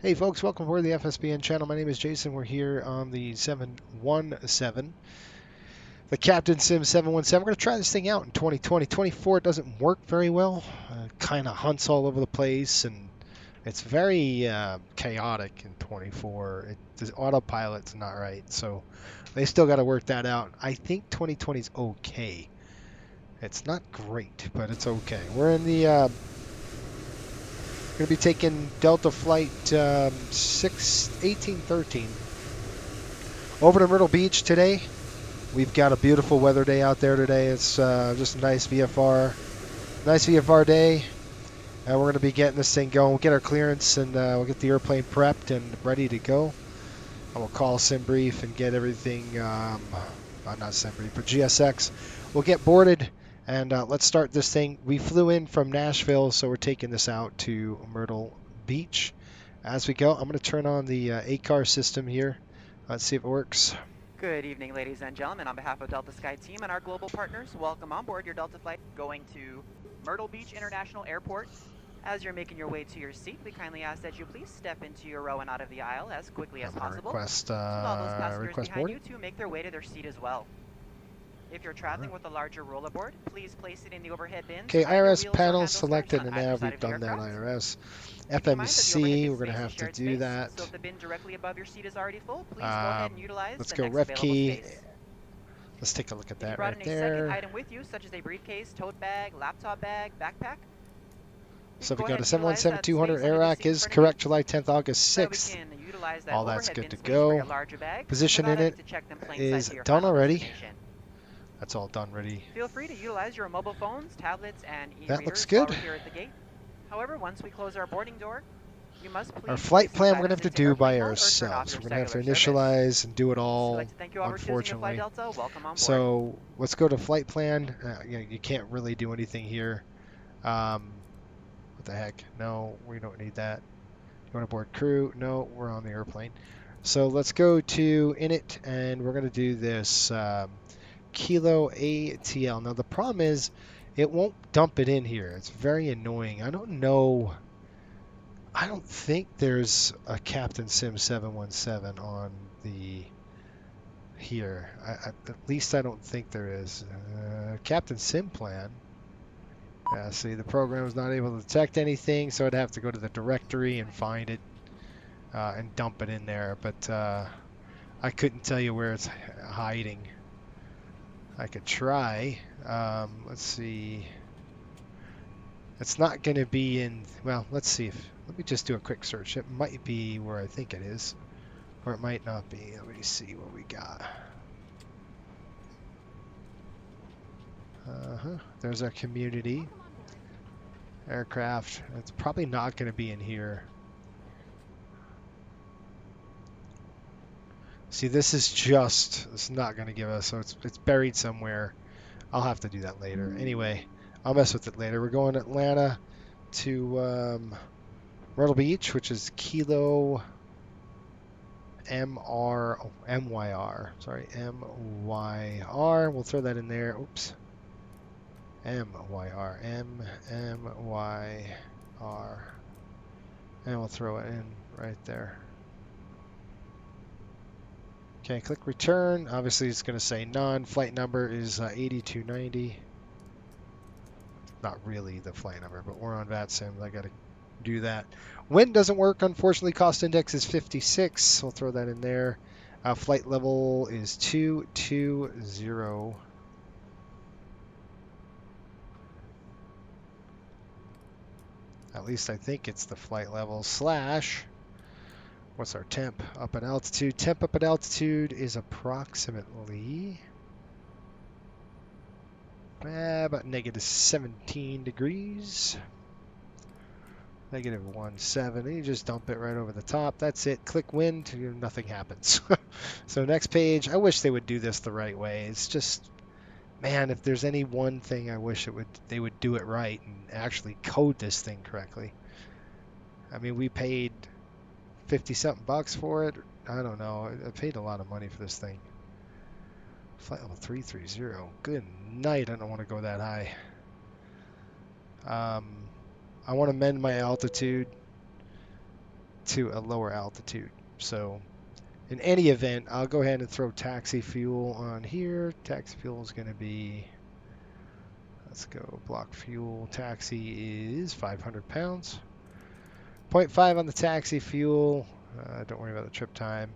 Hey folks, welcome aboard the FSBN channel. My name is Jason. We're here on the 717, the Captain Sim 717. We're going to try this thing out in 2020. 24 it doesn't work very well. Kind of hunts all over the place, and it's very chaotic in 24. The autopilot's not right, so they still got to work that out. I think 2020 is okay. It's not great, but it's okay. We're in the going to be taking Delta Flight 1813 over to Myrtle Beach today. We've got a beautiful weather day out there today. It's just a nice VFR day. We're going to be getting this thing going. We'll get our clearance and we'll get the airplane prepped and ready to go. I will call SimBrief and get everything, not SimBrief, but GSX. We'll get boarded and let's start this thing. We flew in from Nashville, so we're taking this out to Myrtle Beach. As we go, I'm going to turn on the ACAR system here. Let's see if it works. Good evening, ladies and gentlemen. On behalf of Delta Sky Team and our global partners, welcome on board your Delta flight going to Myrtle Beach International Airport. As you're making your way to your seat, we kindly ask that you please step into your row and out of the aisle as quickly as possible. Request, Allow those passengers behind boarding. you to make their way to their seat as well. If you're traveling with a larger roller board, please place it in the overhead bins. Okay, right where IRS wheels or panel handles selected, touch and on either now side we've of the done that aircraft. IRS. Keep in mind that the overhead FMC, bin we're going to space is have to shared do space, that. So if the bin directly above your seat is already full, please go ahead and utilize Let's the go next ref available key. space. Let's take a look at If you that brought right in a second there. item with you, such as a briefcase, tote bag, laptop bag, backpack, So we go go ahead to and utilize that 717-200 space under the AirAC seat in is front of you, correct, July 10th, August so that we 6th. can utilize that All that's overhead good bin to space for your go. larger bag Position without in having it to check them plain is sight to your done final already. destination. That's all done ready. Feel free to utilize your mobile phones, tablets, and That looks e-readers while good. we're here at the gate. However, once we close our boarding door, you must please Our place flight these plan we're going to items have to into do airplane by mode or turn off ourselves. your We're going to have to cellular service. initialize and do it We'd all, like to thank you all for choosing to fly unfortunately. Delta. Welcome on board. So let's go to flight plan. You can't really do anything here. What the heck? No, we don't need that. You want to board crew? No, we're on the airplane. So let's go to init, and we're going to do this Kilo ATL. Now the problem is it won't dump it in here. It's very annoying. I don't know. I don't think there's a Captain Sim 717 on the here. At least I don't think there is. Captain Sim plan. See, the program is not able to detect anything, so I'd have to go to the directory and find it and dump it in there. But I couldn't tell you where it's hiding. I could try. Let's see. It's not going to be in. Well, let's see if. Let me just do a quick search. It might be where I think it is, or it might not be. Let me see what we got. There's our community aircraft. It's probably not going to be in here. See, this is just. It's not going to give us. So it's buried somewhere. I'll have to do that later. Anyway, I'll mess with it later. We're going to Atlanta to Myrtle Beach, which is Kilo MYR. Sorry, MYR. We'll throw that in there. Oops. MYR. MYR. And we'll throw it in right there. Okay, click return. Obviously, it's going to say none. Flight number is 8290. Not really the flight number, but we're on VATSIM. I got to do that. Wind doesn't work, unfortunately. Cost index is 56. We'll throw that in there. Flight level is 220. At least I think it's the flight level slash. What's our temp up at altitude? Temp up at altitude is approximately about negative 17 degrees. Negative 17. You just dump it right over the top. That's it. Click wind. Nothing happens. So next page. I wish they would do this the right way. It's just, man, if there's any one thing I wish they would do it right and actually code this thing correctly. I mean, we paid 50-something bucks for it. I don't know. I paid a lot of money for this thing. Flight level 330. Good night. I don't want to go that high. I want to mend my altitude to a lower altitude. So in any event, I'll go ahead and throw taxi fuel on here. Taxi fuel is going to be, let's go, block fuel. Taxi is 500 pounds. 0.5 on the taxi fuel. Don't worry about the trip time.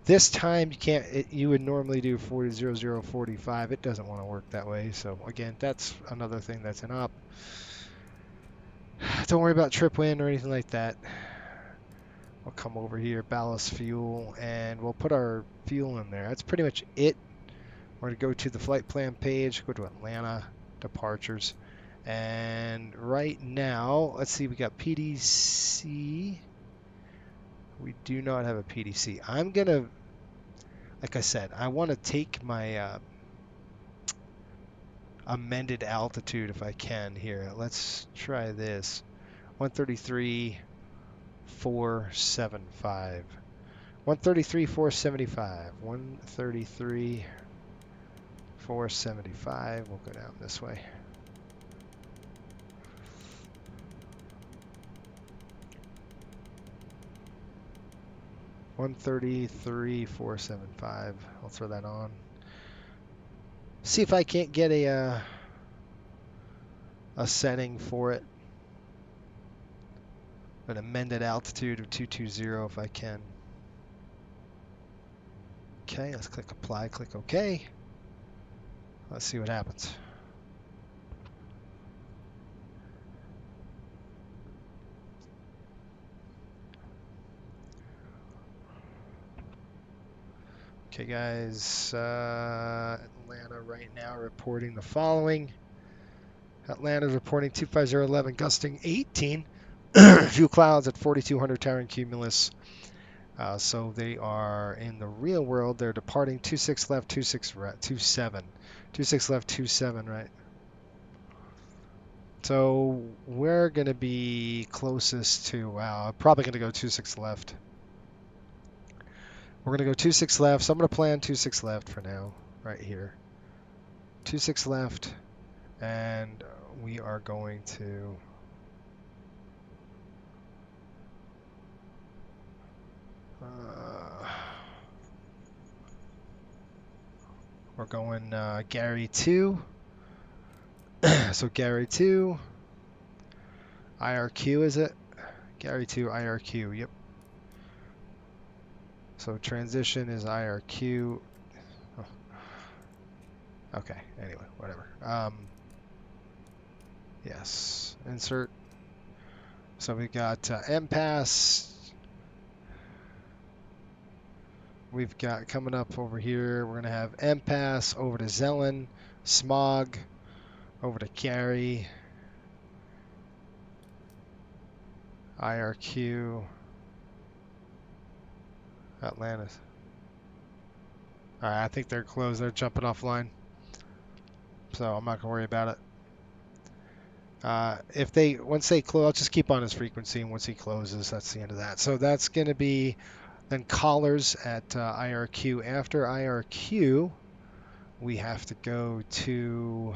This time you can't. You would normally do 40:00:45. It doesn't want to work that way. So again, that's another thing that's an op. Don't worry about trip wind or anything like that. We'll come over here, ballast fuel, and we'll put our fuel in there. That's pretty much it. We're going to go to the flight plan page, go to Atlanta, departures. And right now, let's see, we got PDC. We do not have a PDC. I'm going to, like I said, I want to take my amended altitude if I can here. Let's try this. 133,475. 133,475. 133,475. We'll go down this way. $133,475. I'll throw that on. See if I can't get a setting for it. An amended altitude of 220 if I can. Okay, let's click apply, click OK. Let's see what happens. Okay, guys, Atlanta right now reporting the following. Atlanta's reporting 25011, gusting 18. Few clouds at 4,200 towering cumulus. So they are in the real world. They're departing 26 left, 26 right, 27. 26 left, 27 right. So we're going to be closest to, wow, I'm probably going to go 26 left. We're going to go 26 left. So I'm going to plan 26 left for now, right here. 26 left, and we are going to we're going Gary 2. So Gary 2, IRQ is it? Gary 2, IRQ, yep. So transition is IRQ. Oh. Okay, anyway, whatever. Yes, insert. So we got MPass. We've got coming up over here, we're going to have MPass over to Zelen, Smog over to Gary, IRQ, Atlantis. All right, I think they're closed. They're jumping offline. So I'm not going to worry about it. Once they close, I'll just keep on his frequency, and once he closes, that's the end of that. So that's going to be then callers at IRQ. After IRQ, we have to go to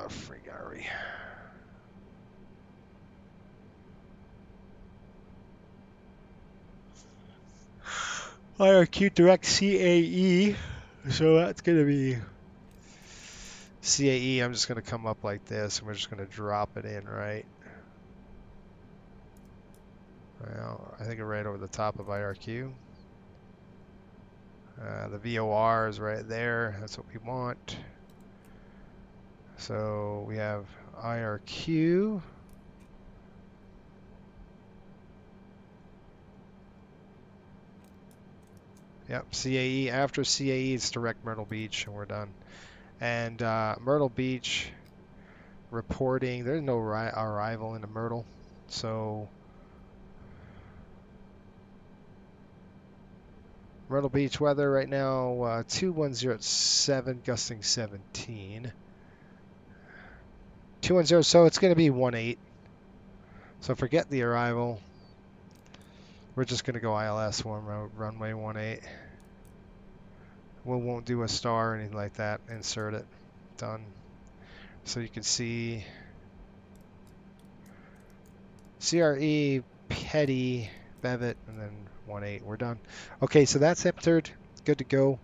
Frigari. IRQ direct CAE. So that's going to be CAE. I'm just going to come up like this, and we're just going to drop it in, right? Well, I think right over the top of IRQ. The VOR is right there. That's what we want. So we have IRQ. Yep, CAE. After CAE, it's direct Myrtle Beach, and we're done. And Myrtle Beach reporting, there's no arrival into Myrtle. So Myrtle Beach weather right now, 2107, gusting 17. 210, so it's going to be 18. So forget the arrival. We're just going to go ILS runway 18. We won't do a star or anything like that. Insert it. Done. So you can see CRE, Petty, Bevet, and then 1.8. We're done. Okay, so that's entered. Good to go.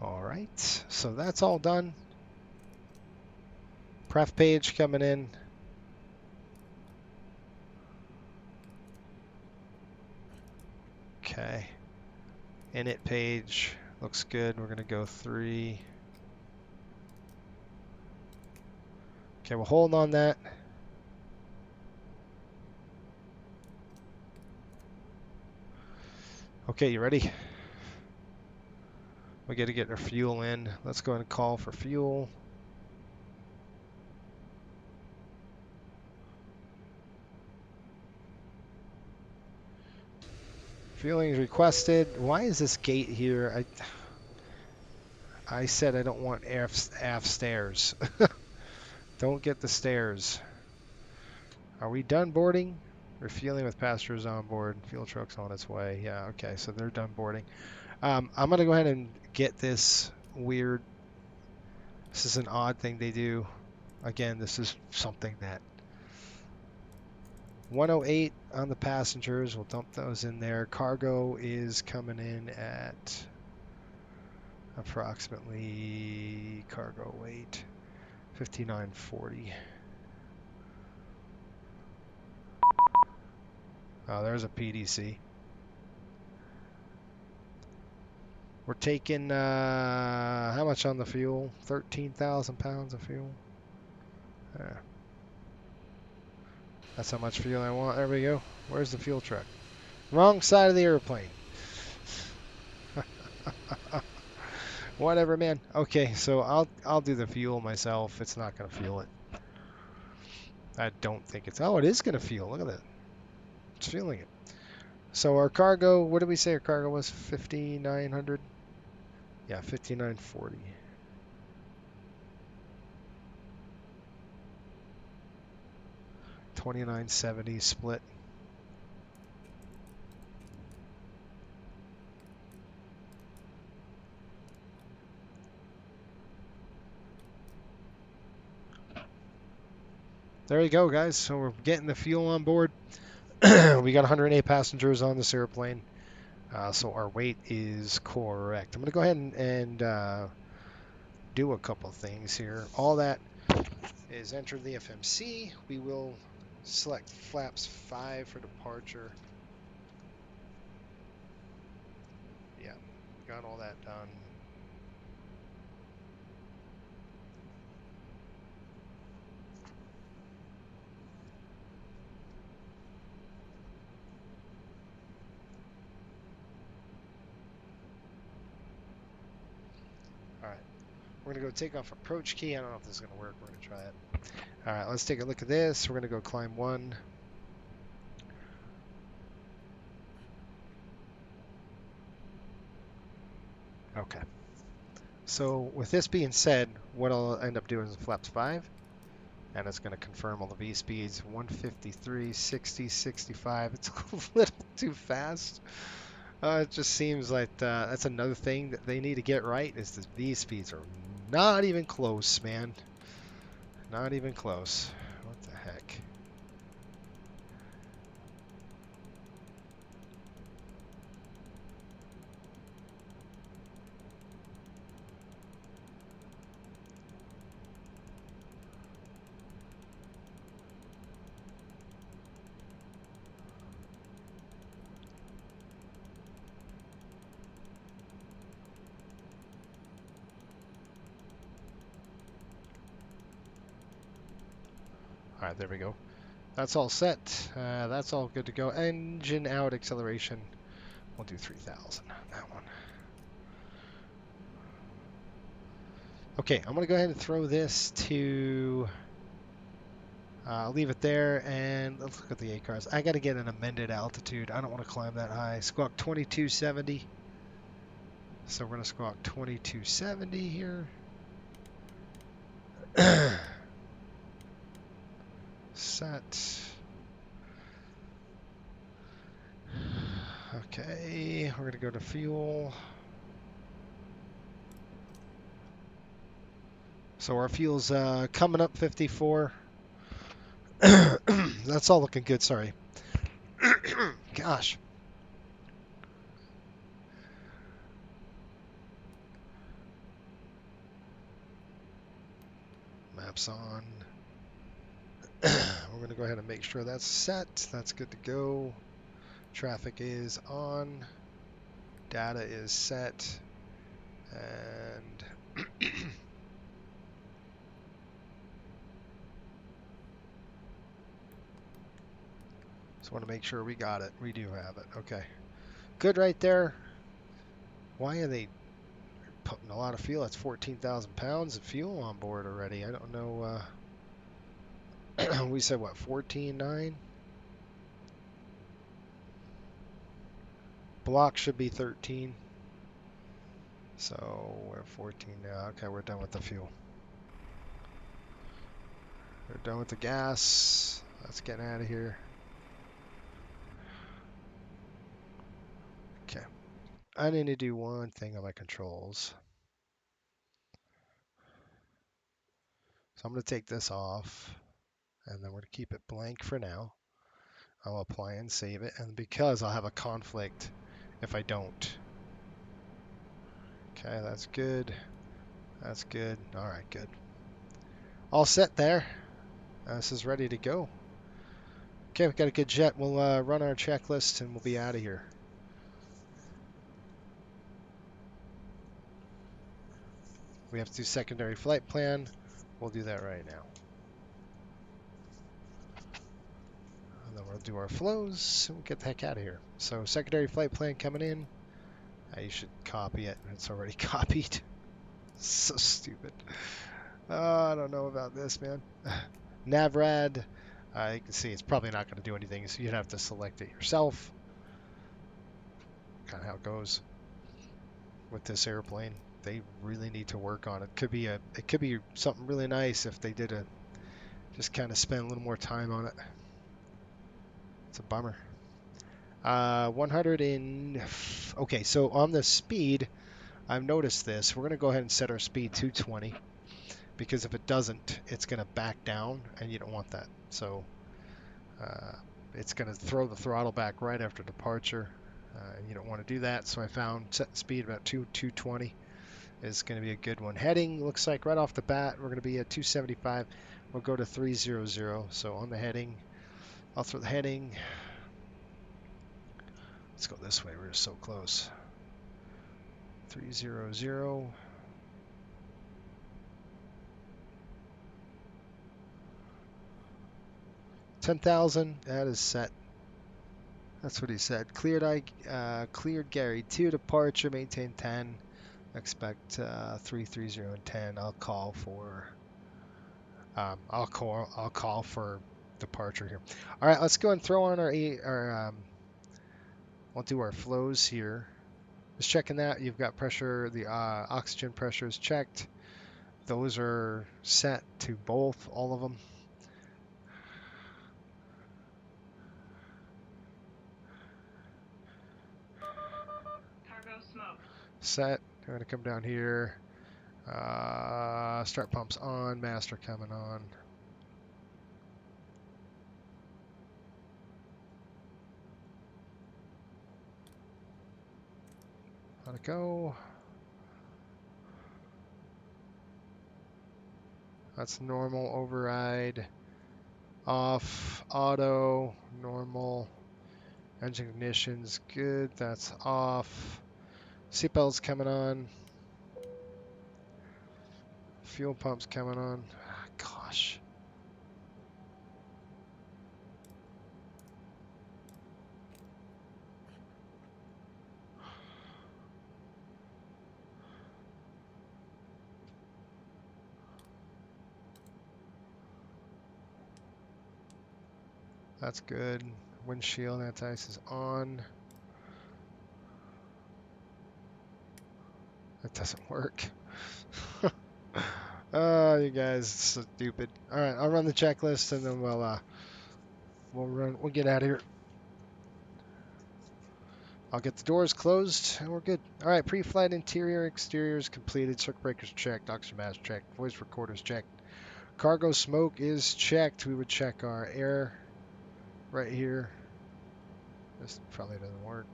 All right, so that's all done. Pref page coming in. Okay. Init page looks good. We're going to go 3. Okay, we'll hold on that. Okay, you ready? We got to get our fuel in. Let's go ahead and call for fuel. Fueling is requested. Why is this gate here? I said I don't want aft stairs. Don't get the stairs. Are we done boarding? Refueling with passengers on board. Fuel truck's on its way. Yeah, okay, so they're done boarding. I'm going to go ahead and get this weird. This is an odd thing they do. Again, this is something that 108 on the passengers. We'll dump those in there. Cargo is coming in at approximately cargo weight 5940. Oh, there's a PDC. We're taking how much on the fuel? 13,000 pounds of fuel. That's how much fuel I want. There we go. Where's the fuel truck? Wrong side of the airplane. Whatever, man. Okay, so I'll do the fuel myself. It's not gonna fuel it. I don't think it's. Oh, it is gonna fuel. Look at that. It's fueling it. So our cargo. What did we say our cargo was? 5,900. Yeah, 5,940. $2,970 split. There you go, guys. So we're getting the fuel on board. We got 108 passengers on this airplane. So our weight is correct. I'm going to go ahead and do a couple things here. All that is enter the FMC. We will select flaps 5 for departure. Yeah, got all that done. All right, we're going to go take off approach key. I don't know if this is going to work. We're going to try it. All right, let's take a look at this. We're going to go climb 1. Okay. So with this being said, what I'll end up doing is flaps 5, and it's going to confirm all the V speeds. 153, 60, 65. It's a little too fast. It just seems like that's another thing that they need to get right is the V speeds are not even close, man. Not even close. What the heck? All right, there we go. That's all set. That's all good to go. Engine out, acceleration. We'll do 3,000 on that one. Okay, I'm going to go ahead and throw this to... I'll leave it there, and let's look at the ACARS. I got to get an amended altitude. I don't want to climb that high. Squawk 2270. So we're going to squawk 2270 here. Set. Okay, we're gonna go to fuel. So our fuel's coming up 54. That's all looking good, sorry. Gosh. Maps on. We're gonna go ahead and make sure that's set. That's good to go. Traffic is on. Data is set. And just want to make sure we got it. We do have it. Okay. Good right there. Why are they putting a lot of fuel? That's 14,000 pounds of fuel on board already. I don't know. We said what, 14.9? Block should be 13. So we're 14 now. Okay, we're done with the fuel. We're done with the gas. Let's get out of here. Okay. I need to do one thing on my controls. So I'm going to take this off, and then we're going to keep it blank for now. I'll apply and save it, and because I'll have a conflict if I don't. Okay, that's good. That's good. All right, good. All set there. This is ready to go. Okay, we've got a good jet. We'll run our checklist, and we'll be out of here. We have to do secondary flight plan. We'll do that right now. And then we'll do our flows, and we'll get the heck out of here. So secondary flight plan coming in. You should copy it. It's already copied. So stupid. I don't know about this, man. Navrad. You can see it's probably not going to do anything, so you'd have to select it yourself. Kind of how it goes with this airplane. They really need to work on it. It could be something really nice if they did just kind of spend a little more time on it. It's a bummer. 100 in. Okay, so on the speed, I've noticed this. We're going to go ahead and set our speed to 20 because if it doesn't, it's going to back down, and you don't want that. So it's going to throw the throttle back right after departure. You don't want to do that. So I found set speed about 220 is going to be a good one. Heading looks like right off the bat we're going to be at 275. We'll go to 300. So on the heading, I'll throw the heading. Let's go this way. We're just so close. 300. 10,000. That is set. That's what he said. Cleared Gary 2 departure. Maintain 10. Expect 330 and 10. I'll call for departure here. All right, let's go and throw on we'll do our flows here. Just checking that you've got pressure. The oxygen pressure is checked. Those are set to all of them. Cargo smoke. Set. I'm going to come down here. Start pumps on. Master coming on. Let it go. That's normal. Override. Off. Auto. Normal. Engine ignition's good. That's off. Seatbelts coming on. Fuel pumps coming on. Gosh. That's good. Windshield anti-ice is on. That doesn't work. Oh, you guys, it's so stupid. All right, I'll run the checklist and then we'll get out of here. I'll get the doors closed and we're good. All right, pre-flight interior, exteriors completed. Circuit breakers checked. Oxygen mask checked. Voice recorders checked. Cargo smoke is checked. We would check our air right here. This probably doesn't work.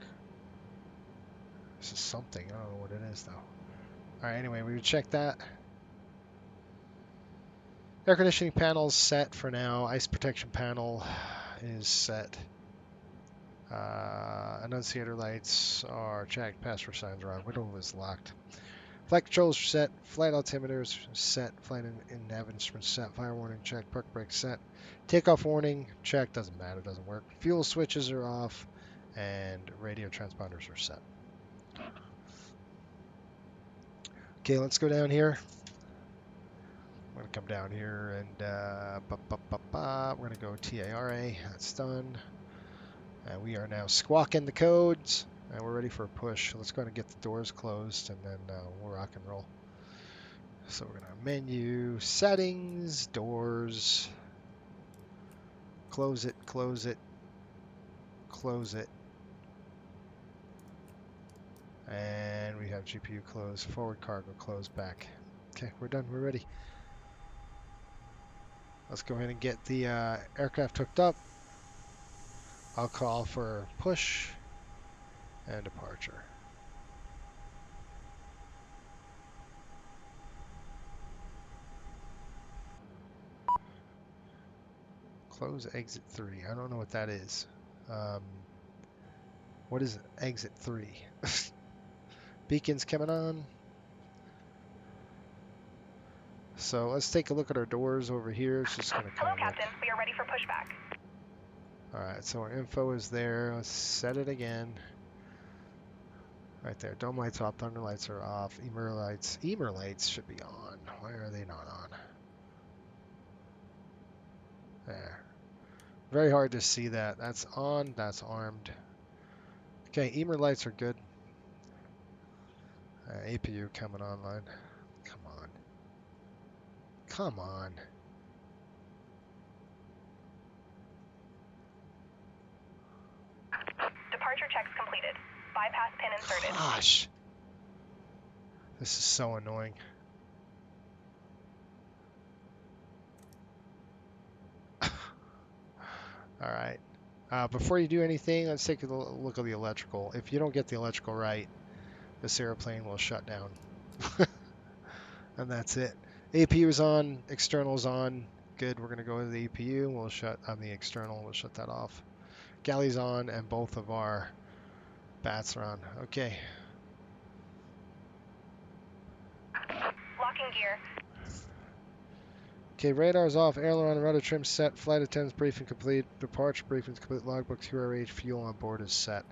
This is something. I don't know what it is though. All right, anyway, we would check that. Air conditioning panel's set for now. Ice protection panel is set. Annunciator lights are checked. Passenger signs are on. Window is locked. Flight controls are set. Flight altimeters set. Flight and nav instruments set. Fire warning check. Park brake set. Takeoff warning check. Doesn't matter. Doesn't work. Fuel switches are off. And radio transponders are set. Okay, let's go down here. I'm going to come down here and we're going to go TARA. That's done. And we are now squawking the codes. And we're ready for a push. Let's go ahead and get the doors closed and then we'll rock and roll. So we're going to menu, settings, doors. Close it, close it, close it. And we have GPU closed, forward cargo closed, back. Okay, we're done. We're ready. Let's go ahead and get the aircraft hooked up. I'll call for push and departure. Close exit 3. I don't know what that is. What is exit 3? Beacons coming on. So let's take a look at our doors over here. It's just going to Hello, Captain. We are ready for pushback. Alright, so our info is there. Let's set it again. Right there. Dome lights off, thunder lights are off. EMR lights should be on. Why are they not on? There. Very hard to see that. That's on, that's armed. Okay, EMR lights are good. APU coming online. Come on. Come on. Departure checks completed. Bypass pin inserted. Gosh. This is so annoying. All right. Before you do anything, let's take a look at the electrical. If you don't get the electrical right, this airplane will shut down. And that's it. APU is on, external is on. Good, we're going to go to the APU. We'll shut on the external. We'll shut that off. Galley's on, and both of our bats are on. Okay. Locking gear. Okay, radar's off, aileron, rudder trim set, flight attendants briefing complete, departure briefing complete, logbook, QRH, fuel on board is set.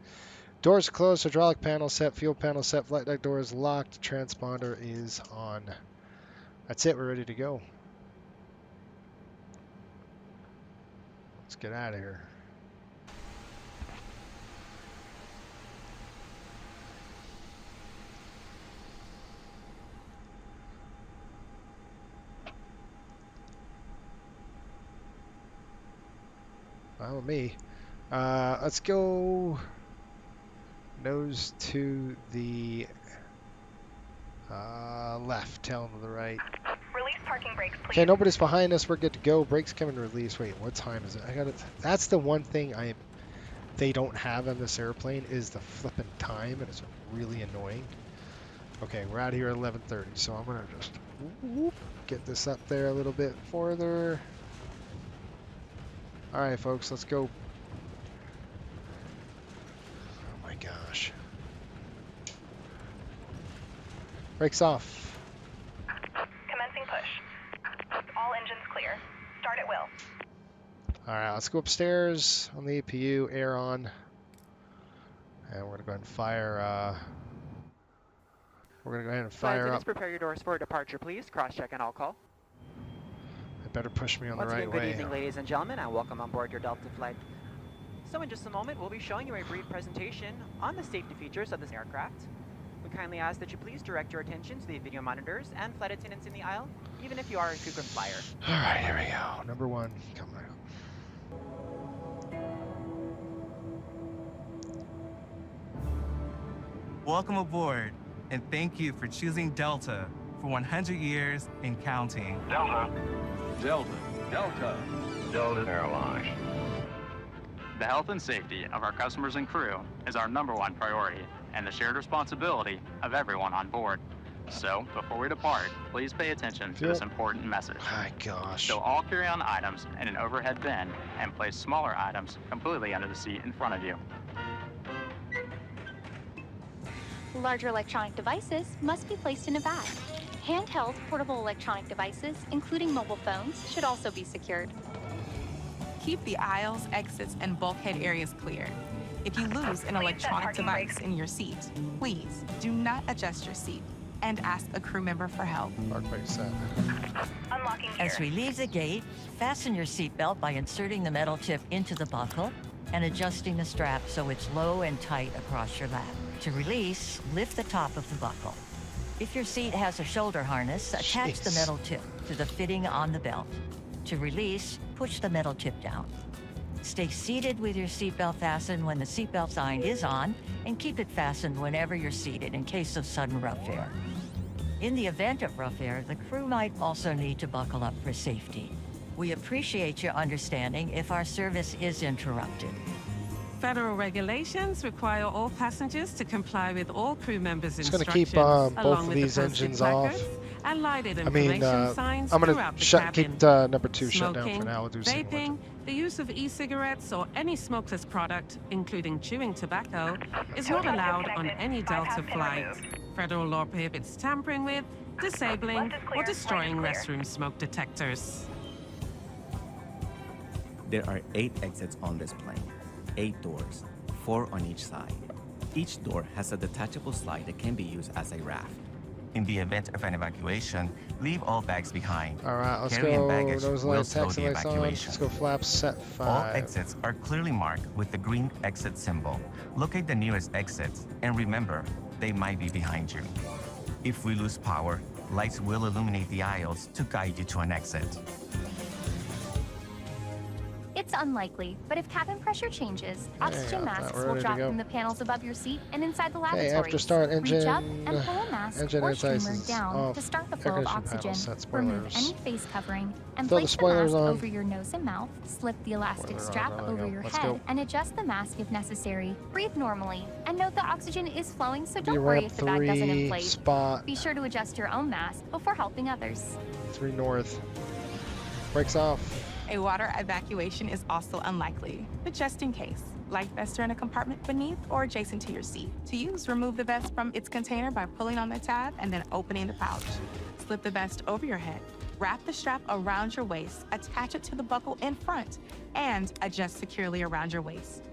Doors closed, hydraulic panel set, fuel panel set, flight deck door is locked, transponder is on. That's it, we're ready to go. Let's get out of here. Well, me. Let's go nose to the left, tail to the right. Release parking brakes, please. Okay, nobody's behind us. We're good to go. Brakes coming release. Wait, what time is it? I got it. That's the one thing they don't have on this airplane is the flipping time, and it's really annoying. Okay, we're out here at 11:30, so I'm gonna just get this up there a little bit further. All right, folks, let's go. Oh my gosh. Brakes off. Commencing push. All engines clear. Start at will. All right, let's go upstairs on the APU, air on. And we're going to go ahead and fire, we're going to go ahead and fire up. Prepare your doors for departure, please. Cross-check and I'll call. It better push me on the Once right again, good way. evening, ladies and gentlemen, and welcome on board your Delta flight. So in just a moment, we'll be showing you a brief presentation on the safety features of this aircraft. We kindly ask that you please direct your attention to the video monitors and flight attendants in the aisle, even if you are a frequent flyer. All right, here we go. Number one, coming out. Welcome aboard, and thank you for choosing Delta for 100 years and counting. Delta. Delta. Delta. Delta Airlines. The health and safety of our customers and crew is our #1 priority and the shared responsibility of everyone on board. So, before we depart, please pay attention to this important message. My gosh. Stow all carry-on items in an overhead bin and place smaller items completely under the seat in front of you. Larger electronic devices must be placed in a bag. Handheld portable electronic devices, including mobile phones, should also be secured. Keep the aisles, exits, and bulkhead areas clear. If you lose an electronic device in your seat, please do not adjust your seat and ask a crew member for help. Park brake set. Unlocking gear. As we leave the gate, fasten your seatbelt by inserting the metal tip into the buckle and adjusting the strap so it's low and tight across your lap. To release, lift the top of the buckle. If your seat has a shoulder harness, attach the metal tip to the fitting on the belt. To release, push the metal tip down. Stay seated with your seatbelt fastened when the seatbelt sign is on, and keep it fastened whenever you're seated in case of sudden rough air. In the event of rough air, the crew might also need to buckle up for safety. We appreciate your understanding if our service is interrupted. Federal regulations require all passengers to comply with all crew members' Just gonna instructions, keep both along of with these the posted engines placards off. and lighted I mean, information signs I'm throughout gonna the cabin. keep number 2 shut down for Smoking, now. We'll do single vaping, engine. the use of e-cigarettes or any smokeless product, including chewing tobacco, is not Total allowed on disconnected. any Bypass Delta pin flight. removed. Federal law prohibits tampering with, disabling, Left is clear. or destroying Right is clear. restroom smoke detectors. There are 8 exits on this plane, 8 doors, 4 on each side. Each door has a detachable slide that can be used as a raft. In the event of an evacuation, leave all bags behind. All right, let's Carry-in go. baggage Those will lights, slow taxi the lights on. evacuation. Let's go flaps set 5. All exits are clearly marked with the green exit symbol. Locate the nearest exits, and remember, they might be behind you. If we lose power, lights will illuminate the aisles to guide you to an exit. It's unlikely, but if cabin pressure changes, oxygen got that. masks We're will ready to drop go. from the panels above your seat and inside the Okay, lavatories. after start engine. Reach up and pull a mask Engine or anti-ice streamer is down off. to start the Air flow of conditioning panel oxygen. set, Remove spoilers. any face covering and Throw the place the spoilers mask on. over your nose and mouth. Slip the elastic Spoiler on, strap there we over go. your Let's head go. and adjust the mask if necessary. Breathe normally and note the oxygen is flowing, so Be don't worry ramp if the bag doesn't 3 inflate. spot Be sure to adjust your own mask before helping others. 3 north. Brakes off. A water evacuation is also unlikely, but just in case, life vests are in a compartment beneath or adjacent to your seat. To use, remove the vest from its container by pulling on the tab and then opening the pouch. Slip the vest over your head, wrap the strap around your waist, attach it to the buckle in front, and adjust securely around your waist.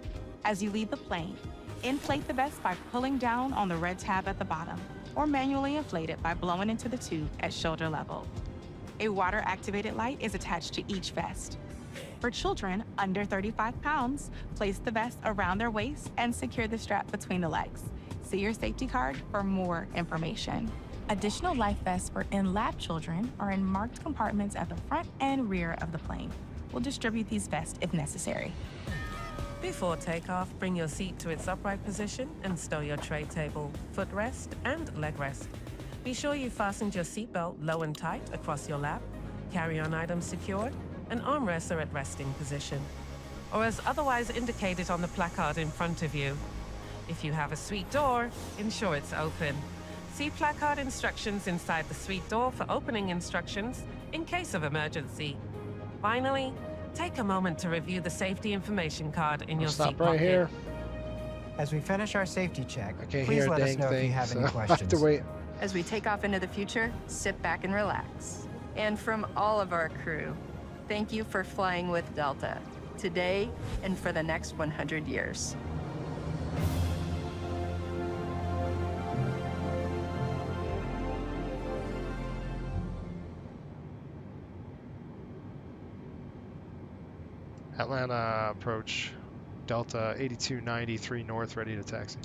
As you leave the plane, inflate the vest by pulling down on the red tab at the bottom, or manually inflate it by blowing into the tube at shoulder level. A water-activated light is attached to each vest. For children under 35 pounds, place the vest around their waist and secure the strap between the legs. See your safety card for more information. Additional life vests for in-lab children are in marked compartments at the front and rear of the plane. We'll distribute these vests if necessary. Before takeoff, bring your seat to its upright position and stow your tray table, footrest, and leg rest. Be sure you fastened your seatbelt low and tight across your lap, carry-on items secured, and armrests are at resting position, or as otherwise indicated on the placard in front of you. If you have a suite door, ensure it's open. See placard instructions inside the suite door for opening instructions in case of emergency. Finally, take a moment to review the safety information card in your Stop seat right pocket. here. As we finish our safety check, I can't please hear a let us dang know if thing, you have so any I have to questions. wait. As we take off into the future, sit back and relax. And from all of our crew, thank you for flying with Delta, today and for the next 100 years. Atlanta approach. Delta 8293 north, ready to taxi.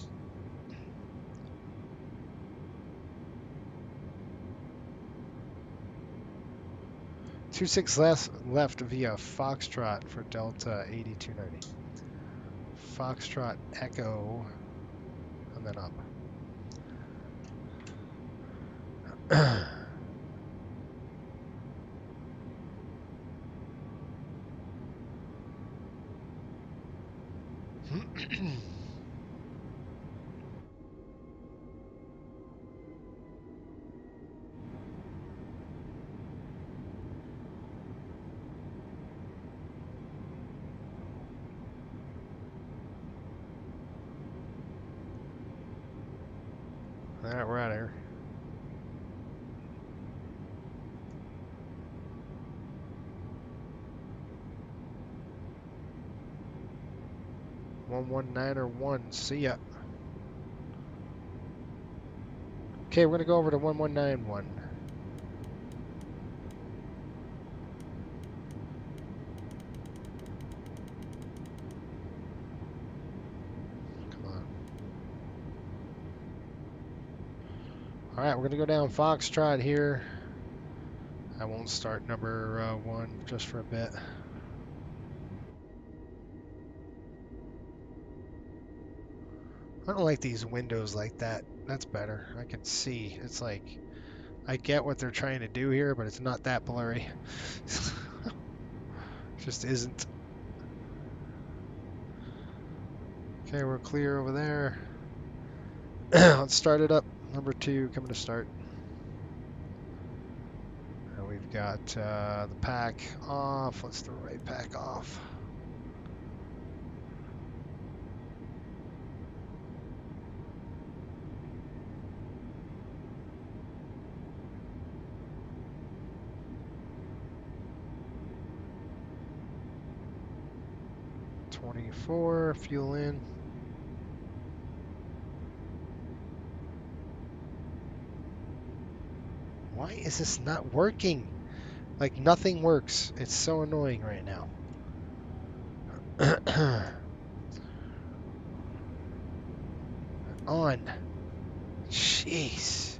Two six left via Foxtrot for Delta 8290. Foxtrot Echo, and then up. Alright, we're out of here. (11901). See ya. Okay, we're gonna go over to 1191. Come on. Alright, we're gonna go down Foxtrot here. I won't start number 1 just for a bit. I don't like these windows like that. That's better. I can see. It's like, I get what they're trying to do here, but it's not that blurry. Just isn't. Okay, we're clear over there. Let's start it up. Number 2 coming to start. And we've got the pack off. Let's throw right pack off. (24) Fuel in. Why is this not working? Like, nothing works. It's so annoying right now. On. Jeez.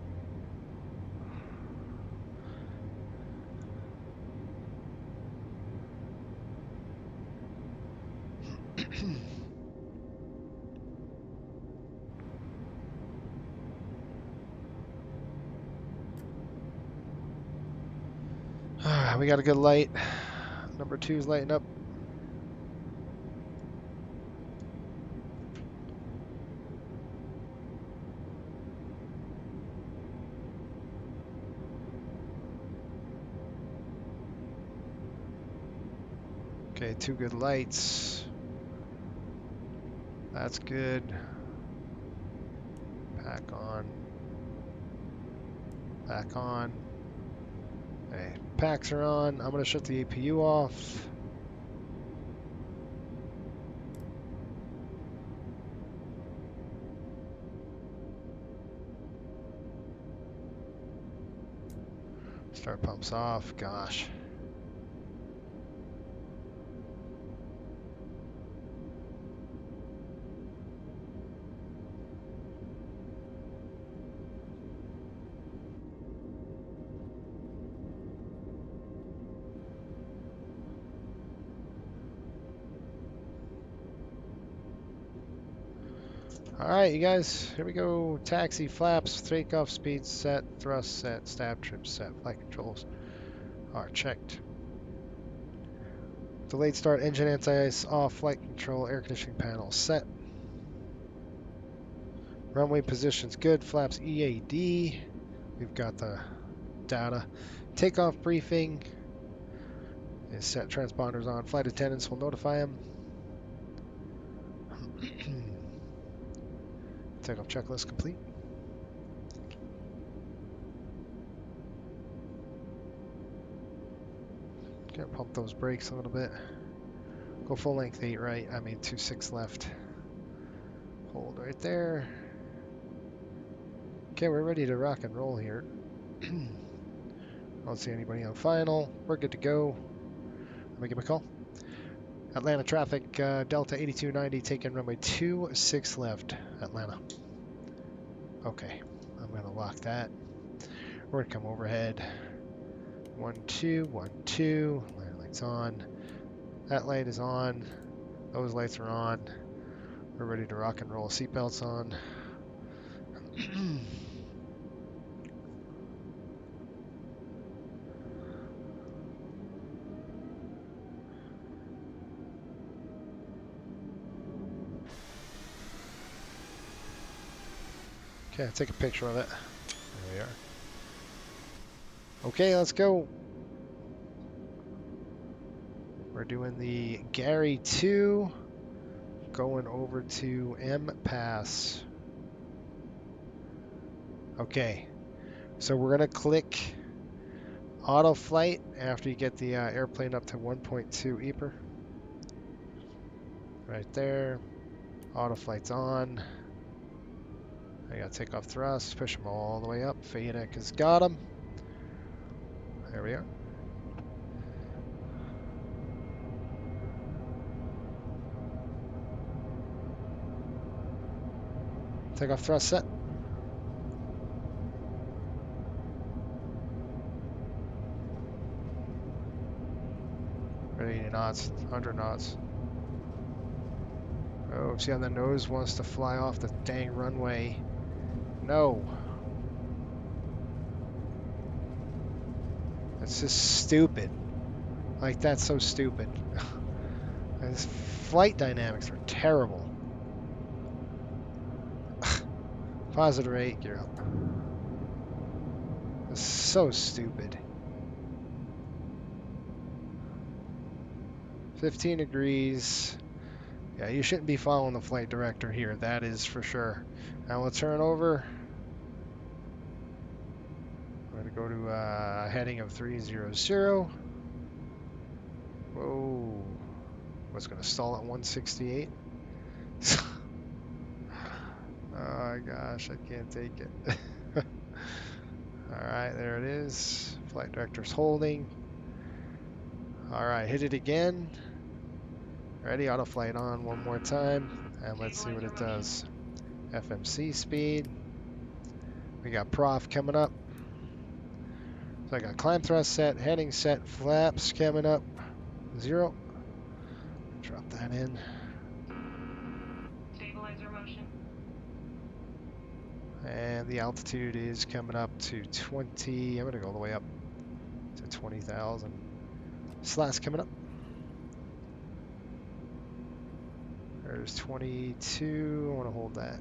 We got a good light. Number 2 is lighting up. Okay, 2 good lights. That's good. Back on. Back on. Okay, packs are on. I'm going to shut the APU off. Start pumps off. Gosh. Alright, you guys, here we go. Taxi, flaps, takeoff speed set, thrust set, stab trim set, flight controls are checked. Delayed start, engine anti-ice off, flight control, air conditioning panel set. Runway positions good, flaps EAD. We've got the data. Takeoff briefing is set, transponders on. Flight attendants will notify them. Takeoff checklist complete. Gotta pump those brakes a little bit. Go full length 8 right. I mean 2.6 left. Hold right there. Okay, we're ready to rock and roll here. I don't see anybody on final. We're good to go. Let me give a call. Atlanta traffic, Delta 8290, taking runway 26 left, Atlanta. Okay, I'm gonna lock that. We're gonna come overhead. 1 2 1 2. Lights on. That light is on. Those lights are on. We're ready to rock and roll. Seatbelts on. Okay, I'll take a picture of it. There we are. Okay, let's go. We're doing the Gary 2, going over to M Pass. Okay, so we're gonna click auto flight after you get the airplane up to 1.2 EPR. Right there. Auto flight's on. I got takeoff thrust, push them all the way up. FADEC has got them. There we are. Takeoff thrust set. Ready, 80 knots, 100 knots. Oh, see how the nose wants to fly off the dang runway. No. That's just stupid. Like, that's so stupid. These flight dynamics are terrible. Positive 8, gear up. It's so stupid. 15 degrees. Yeah, you shouldn't be following the flight director here, that is for sure. Now we'll turn over. We're going to go to a heading of 300. Whoa. What's going to stall at 168? Oh gosh, I can't take it. Alright, there it is. Flight director's holding. Alright, hit it again. Ready, auto flight on one more time. And let's see what it does. FMC speed. We got prof coming up. So I got climb thrust set, heading set, flaps coming up. 0. Drop that in. Stabilizer motion. And the altitude is coming up to 20. I'm going to go all the way up to 20,000. Slats coming up. There's 22. I want to hold that.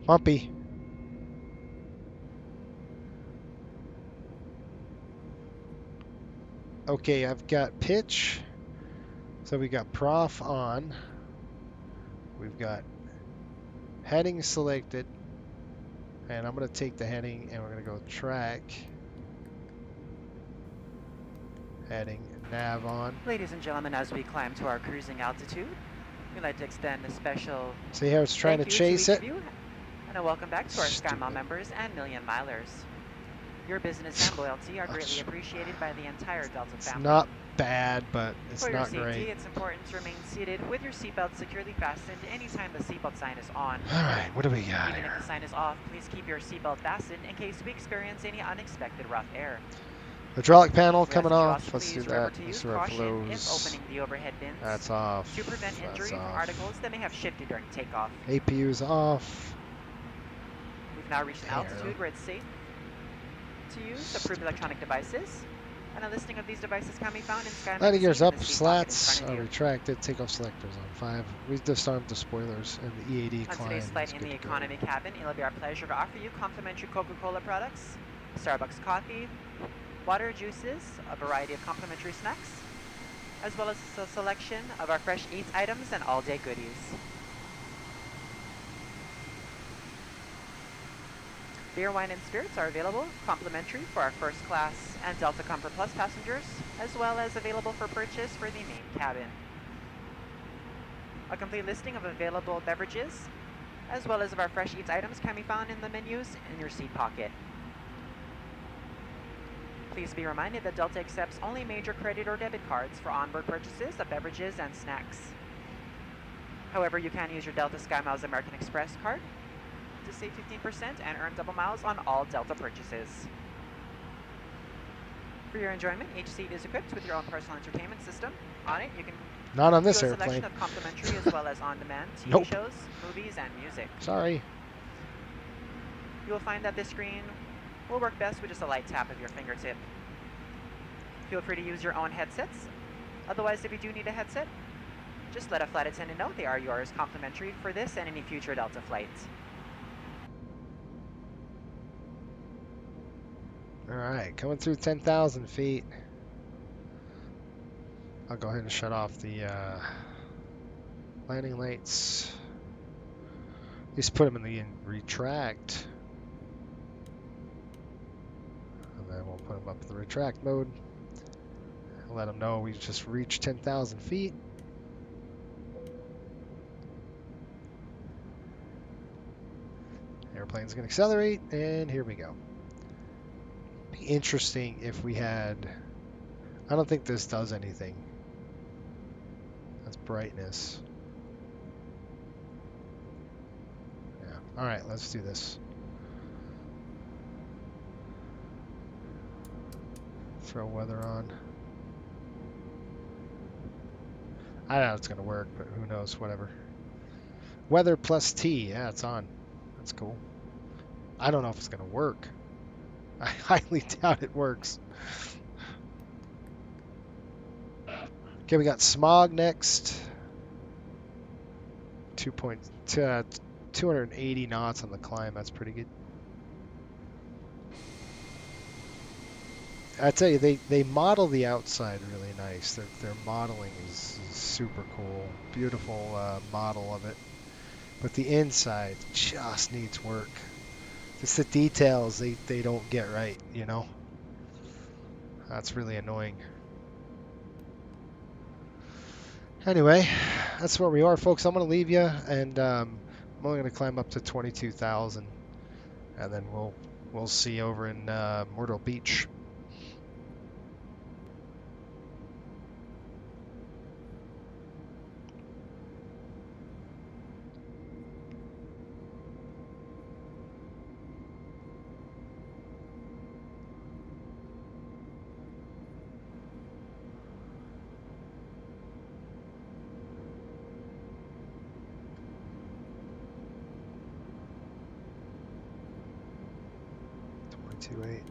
Bumpy. Okay, I've got pitch. So we got prof on. We've got heading selected. And I'm going to take the heading and we're going to go track. Heading nav on. Ladies and gentlemen, as we climb to our cruising altitude, we'd like to extend a special See how it's trying to chase it? And a welcome back to our SkyMile members and Million Milers. Your business and loyalty are greatly appreciated by the entire Delta family. It's not bad, but it's For your not safety, great. it's important to remain seated with your seatbelt securely fastened anytime the seatbelt sign is on. Alright, what do we got Even here? if the sign is off, please keep your seatbelt fastened in case we experience any unexpected rough air. Hydraulic panel coming Rest off. jaws, Let's do please. Remember that. to Let's use see where it caution if flows. opening the overhead bins That's off. to prevent injury from articles that may have shifted during takeoff. APU's off. We've now reached an There. altitude where it's safe to use approved electronic devices, and a listing of these devices can be found in Sky Landing gears Magazine up, in the seat pocket in slats front are of you. retracted, takeoff selectors on 5. We disarmed the spoilers and the EAD On climb. today's flight is in good the to go. economy cabin, it'll be our pleasure to offer you complimentary Coca-Cola products, Starbucks coffee, water, juices, a variety of complimentary snacks, as well as a selection of our fresh eats items and all-day goodies. Beer, wine, and spirits are available complimentary for our first class and Delta Comfort Plus passengers, as well as available for purchase for the main cabin. A complete listing of available beverages, as well as of our fresh eats items, can be found in the menus in your seat pocket. Please be reminded that Delta accepts only major credit or debit cards for onboard purchases of beverages and snacks. However, you can use your Delta SkyMiles American Express card to save 15% and earn double miles on all Delta purchases. For your enjoyment, each seat is equipped with your own personal entertainment system. On it, you can Not on this view a airplane. selection of complimentary as well as on-demand TV Nope. shows, movies, and music. Sorry. You will find that this screen will work best with just a light tap of your fingertip. Feel free to use your own headsets. Otherwise, if you do need a headset, Just let a flight attendant know they are yours complimentary for this and any future Delta flights. All right, coming through 10,000 feet. I'll go ahead and shut off the landing lights. Just put them in the retract. And then we'll put them up in the retract mode. Let them know we just reached 10,000 feet. Airplane's going to accelerate, and here we go. Be interesting if we had... I don't think this does anything. That's brightness. Yeah. All right, let's do this. Throw weather on. I don't know if it's going to work, but who knows, whatever. Weather plus T. Yeah, it's on. That's cool. I don't know if it's going to work. I highly doubt it works. Okay, we got smog next. 280 knots on the climb. That's pretty good. I tell you, they model the outside really nice. Their modeling is super cool. Beautiful model of it. But the inside just needs work. It's the details they don't get right, you know? That's really annoying. Anyway, that's where we are, folks. I'm going to leave you, and I'm only going to climb up to 22,000, and then we'll see you over in Myrtle Beach. Eight.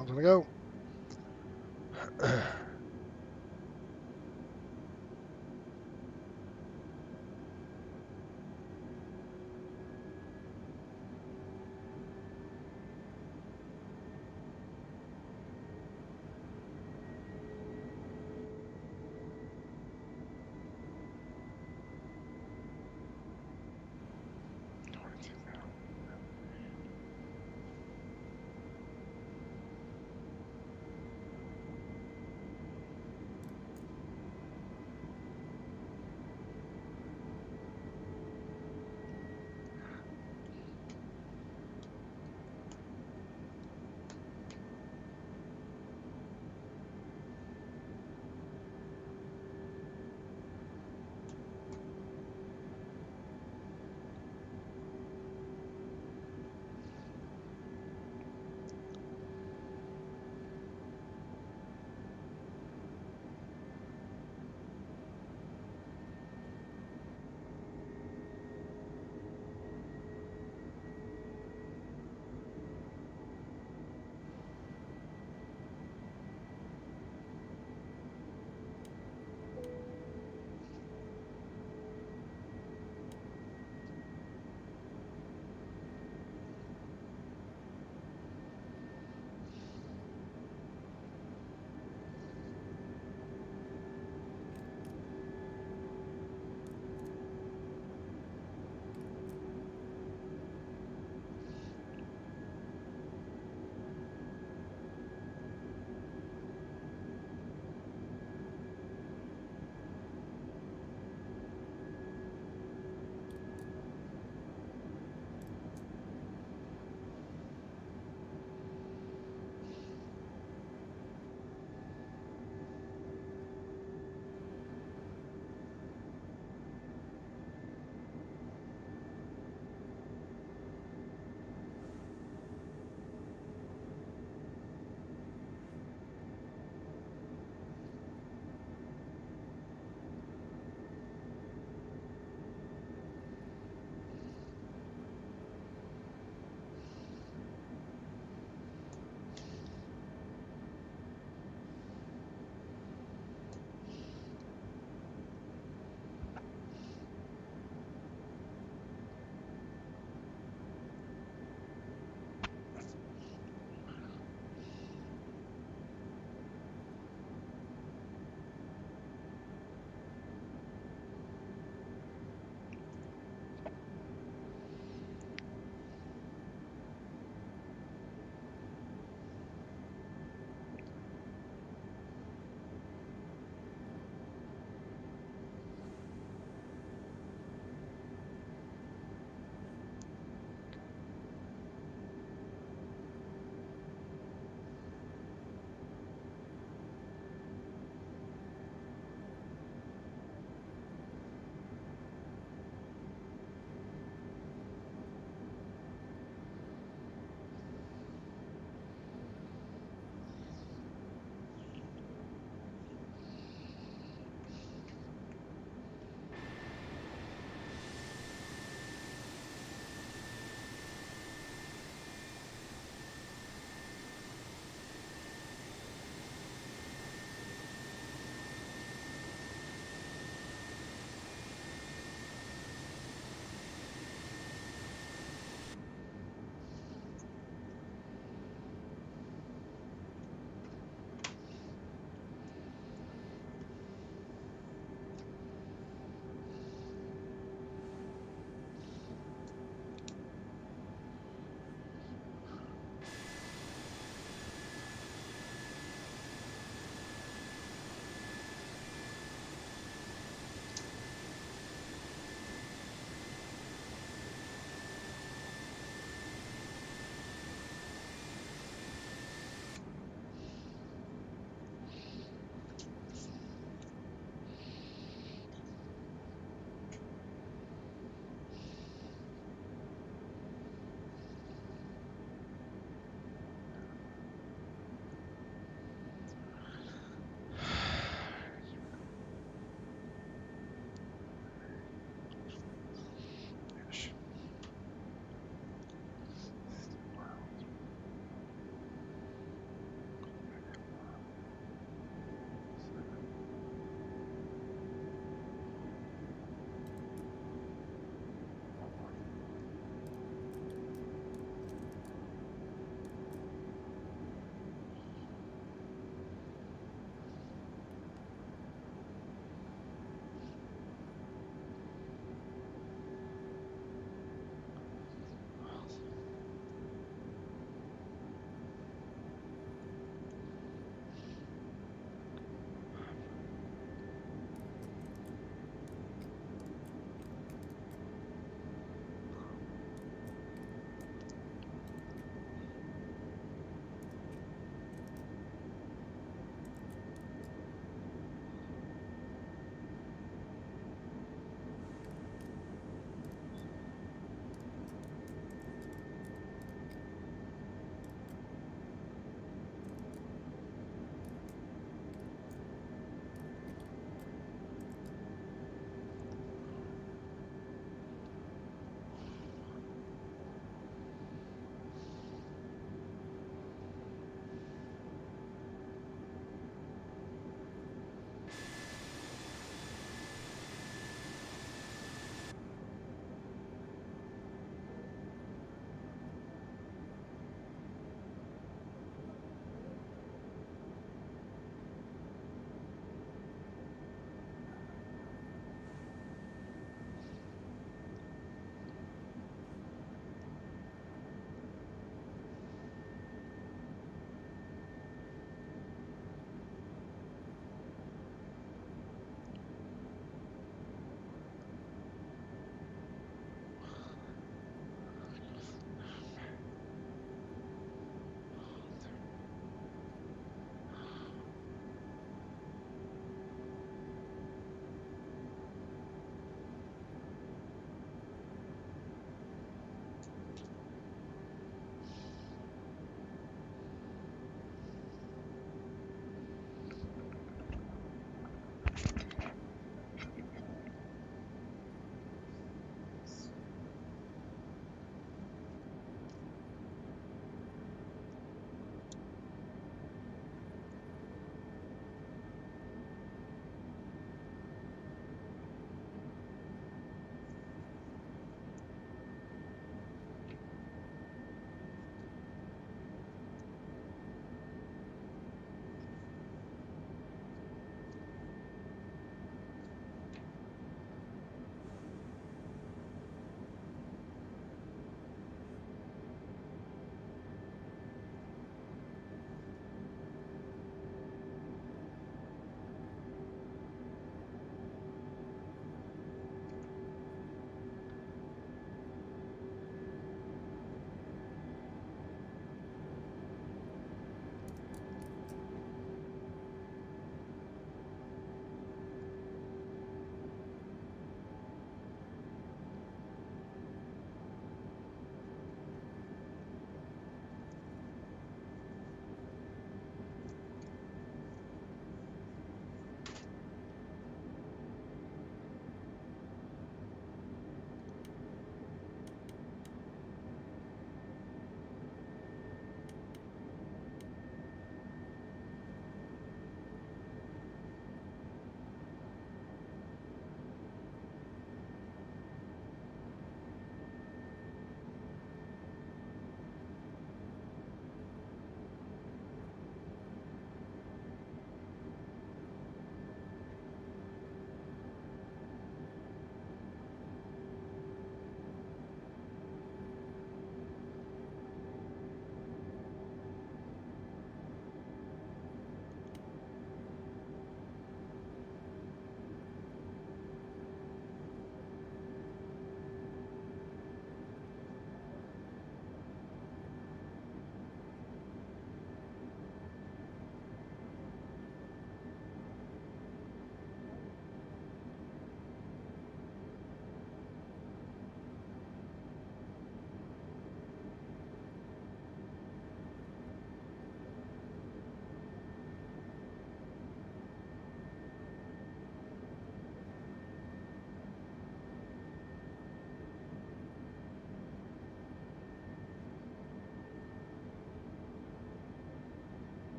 I'm gonna go.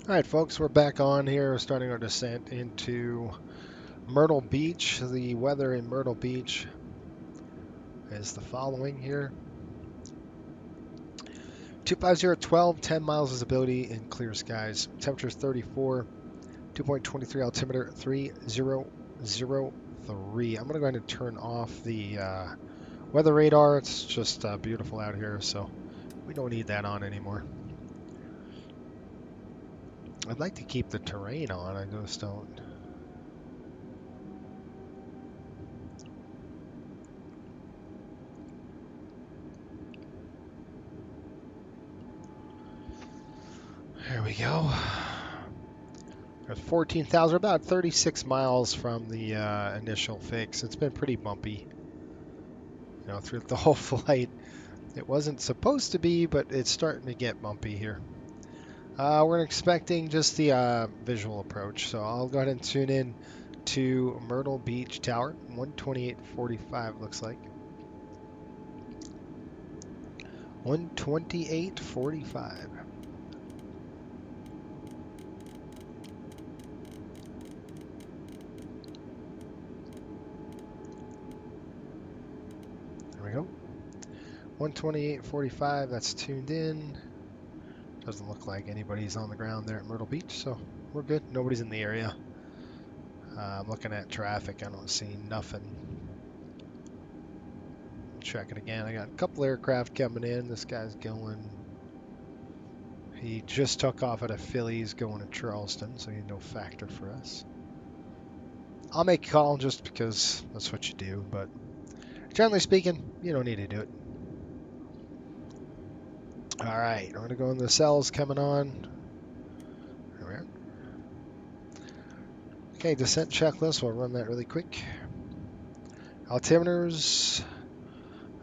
All right, folks, we're back on here. We're starting our descent into Myrtle Beach. The weather in Myrtle Beach is the following here. 250-12, 10 miles visibility in clear skies. Temperature 34, 2.23 altimeter, 3003. I'm going to go ahead and turn off the weather radar. It's just beautiful out here, so we don't need that on anymore. I'd like to keep the terrain on, I just don't. There we go. There's 14,000, about 36 miles from the initial fix. It's been pretty bumpy, you know, through the whole flight. It wasn't supposed to be, but it's starting to get bumpy here. We're expecting just the visual approach, so I'll go ahead and tune in to Myrtle Beach Tower. 128.45 looks like. 128.45. There we go. 128.45, that's tuned in. Doesn't look like anybody's on the ground there at Myrtle Beach, so we're good. Nobody's in the area. I'm looking at traffic. I don't see nothing. Check it again. I got a couple aircraft coming in. This guy's going. He just took off out of Philly's going to Charleston, so he's no factor for us. I'll make a call just because that's what you do, but generally speaking, you don't need to do it. All right, I'm going to go in the cells coming on. There we are. Okay, descent checklist. We'll run that really quick. Altimeters.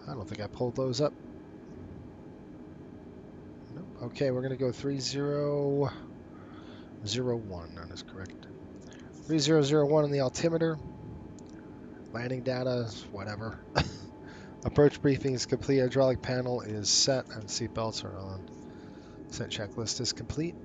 I don't think I pulled those up. Nope. Okay, we're going to go 3001. That is correct. 3001 on the altimeter. Landing data, whatever. Approach briefing is complete. Hydraulic panel is set and seatbelts are on. Descent checklist is complete.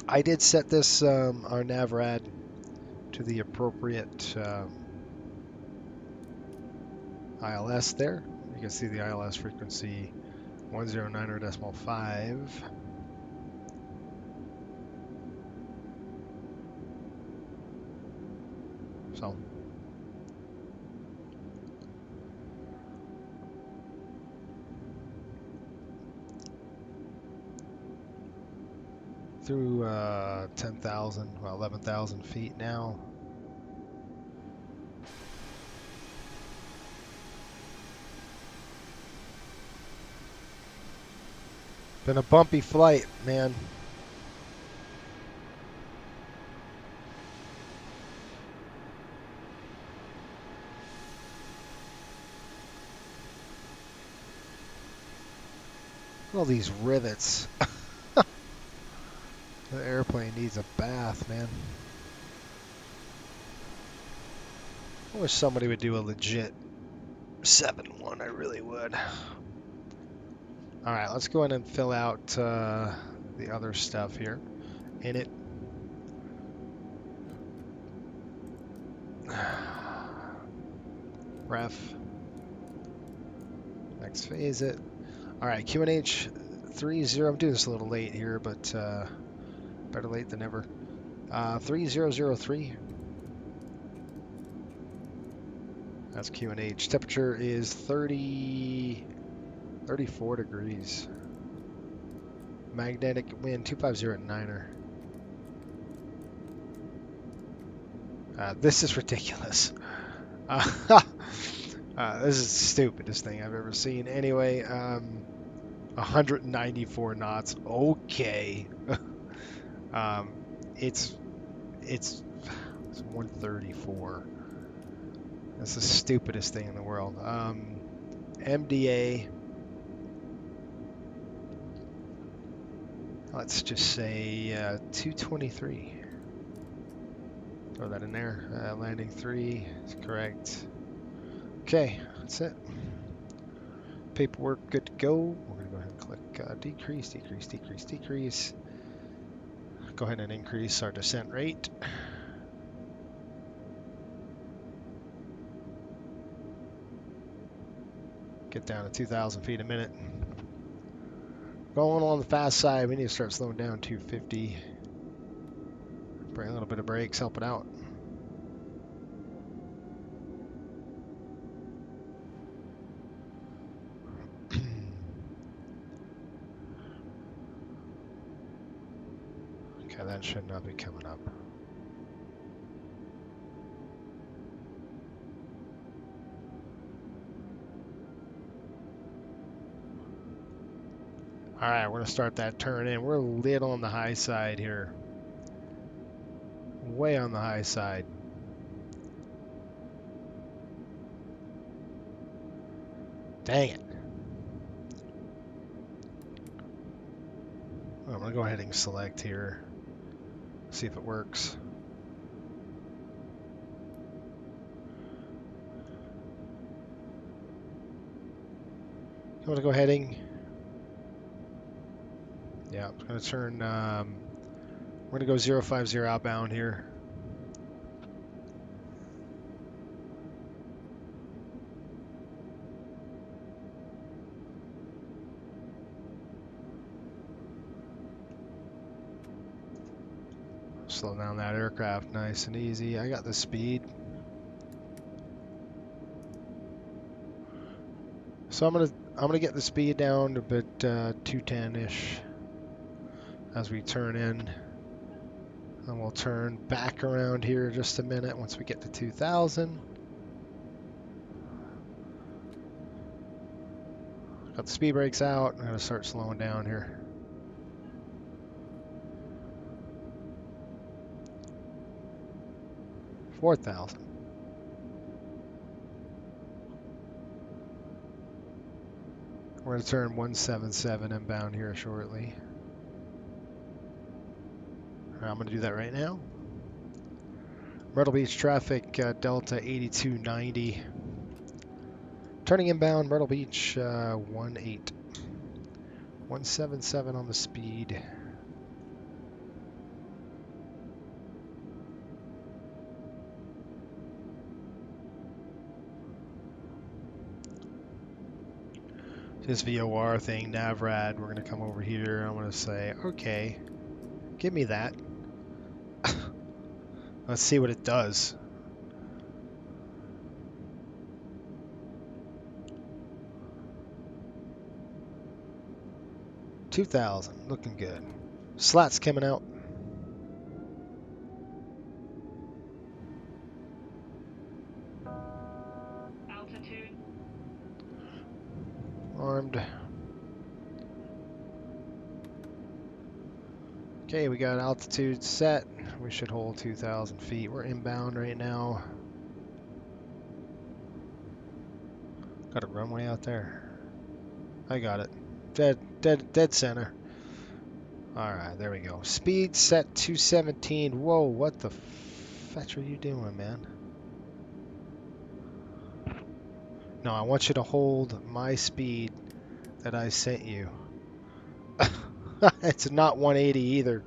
I did set this our NavRad to the appropriate ILS there. You can see the ILS frequency 109.5. So through 10,000, well, 11,000 feet now. Been a bumpy flight, man. All these rivets. The airplane needs a bath, man. I wish somebody would do a legit 7-1. I really would. All right, let's go ahead and fill out the other stuff here in it. Ref. Next phase it. All right, QNH 30. I'm doing this a little late here, but better late than never. 3003. That's QNH. Temperature is 34 degrees. Magnetic wind 250 at 9er. This is ridiculous. This is the stupidest thing I've ever seen. Anyway, 194 knots. Okay. It's 134. That's the stupidest thing in the world. MDA. Let's just say 223. Throw that in there. Landing 3 is correct. Okay, that's it. Paperwork good to go. We're going to go ahead and click decrease, decrease, decrease, decrease. Go ahead and increase our descent rate. Get down to 2,000 feet a minute. Going on the fast side, we need to start slowing down 250. Bring a little bit of brakes, help it out. Okay, that should not be coming up. All right, we're going to start that turn in. We're lit on the high side here. Way on the high side. Dang it. I'm going to go ahead and select here. See if it works. I'm going to go ahead and... Yeah, I'm going to turn... we're going to go 050 outbound here. Slow down that aircraft nice and easy. I got the speed. So I'm gonna get the speed down to about 210-ish as we turn in. And we'll turn back around here just a minute once we get to 2,000. Got the speed brakes out. I'm gonna start slowing down here. We're going to turn 177 inbound here shortly. I'm going to do that right now. Myrtle Beach traffic, Delta 8290. Turning inbound, Myrtle Beach 177 on the speed. This VOR thing, NavRad, we're going to come over here. I'm going to say, okay, give me that. Let's see what it does. $2,000, looking good. Slats coming out. Altitude. Armed. Okay, we got altitude set. We should hold 2,000 feet. We're inbound right now. Got a runway out there. I got it. Dead center. Alright, there we go. Speed set 217. Whoa, what the fetch are you doing, man? No, I want you to hold my speed that I sent you. It's not 180 either.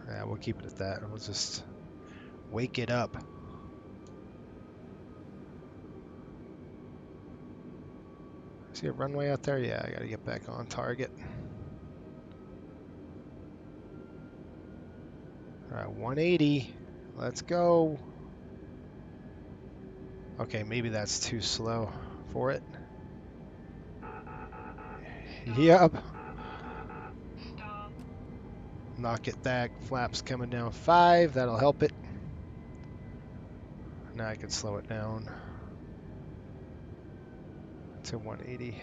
Yeah, we'll keep it at that. We'll just wake it up. See a runway out there? Yeah, I gotta get back on target. Alright, 180. Let's go. Okay, maybe that's too slow for it. Yep. Knock it back. Flaps coming down 5. That'll help it. Now I can slow it down to 180.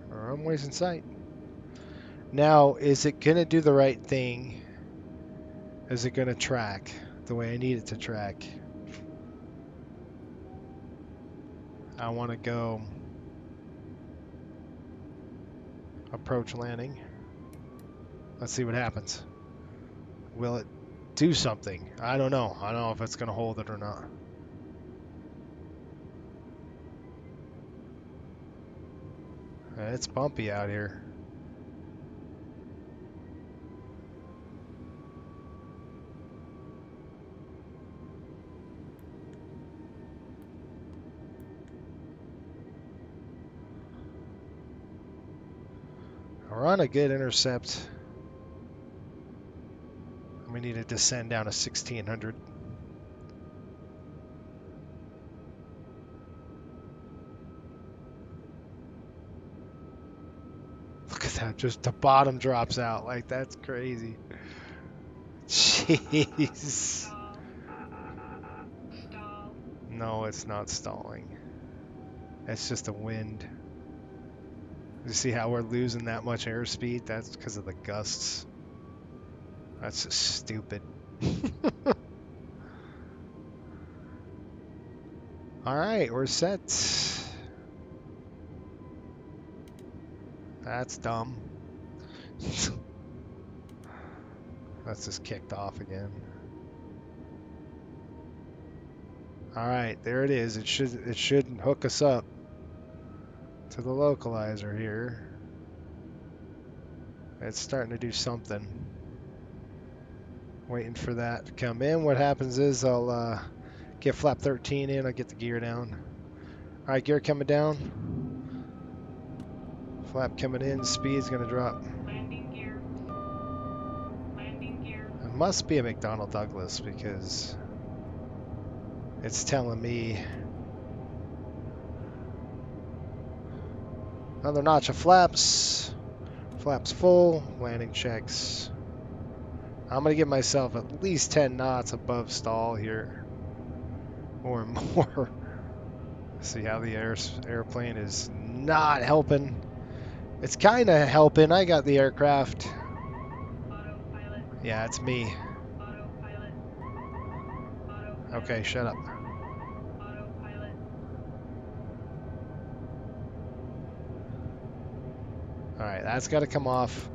Runway's in sight. Now, is it going to do the right thing? Is it going to track the way I need it to track? I want to go approach landing. Let's see what happens. will it do something? I don't know. I don't know if it's going to hold it or not. It's bumpy out here. We're on a good intercept. We need to descend down to 1600. Look at that, just the bottom drops out. Like, that's crazy. Jeez. No, it's not stalling. It's just the wind. You see how we're losing that much airspeed? That's because of the gusts. That's just stupid. All right, we're set. That's dumb. That's just kicked off again. All right, there it is. It should hook us up to the localizer here. It's starting to do something. Waiting for that to come in. What happens is I'll get flap 13 in. I'll get the gear down. All right, gear coming down. Flap coming in. Speed's gonna drop. Landing gear. Landing gear. It must be a McDonnell Douglas because it's telling me another notch of flaps. Flaps full. Landing checks. I'm going to give myself at least 10 knots above stall here. Or more. See how the airplane is not helping. It's kind of helping. I got the aircraft. Autopilot. Yeah, it's me. Autopilot. Autopilot. Okay, shut up. Autopilot. Alright, that's got to come off.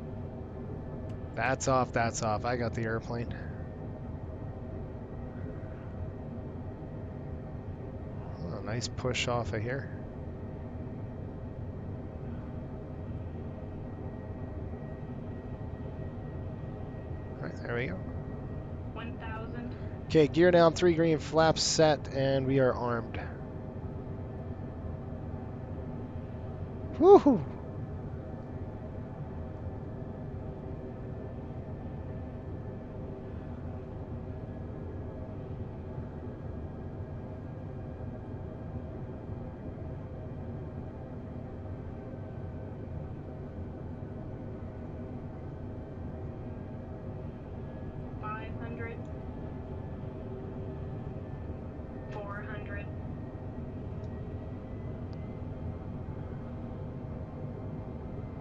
That's off, that's off. I got the airplane. Oh, nice push off of here. Alright, there we go. 1000. Okay, gear down, 3 green flaps set, and we are armed. Woohoo!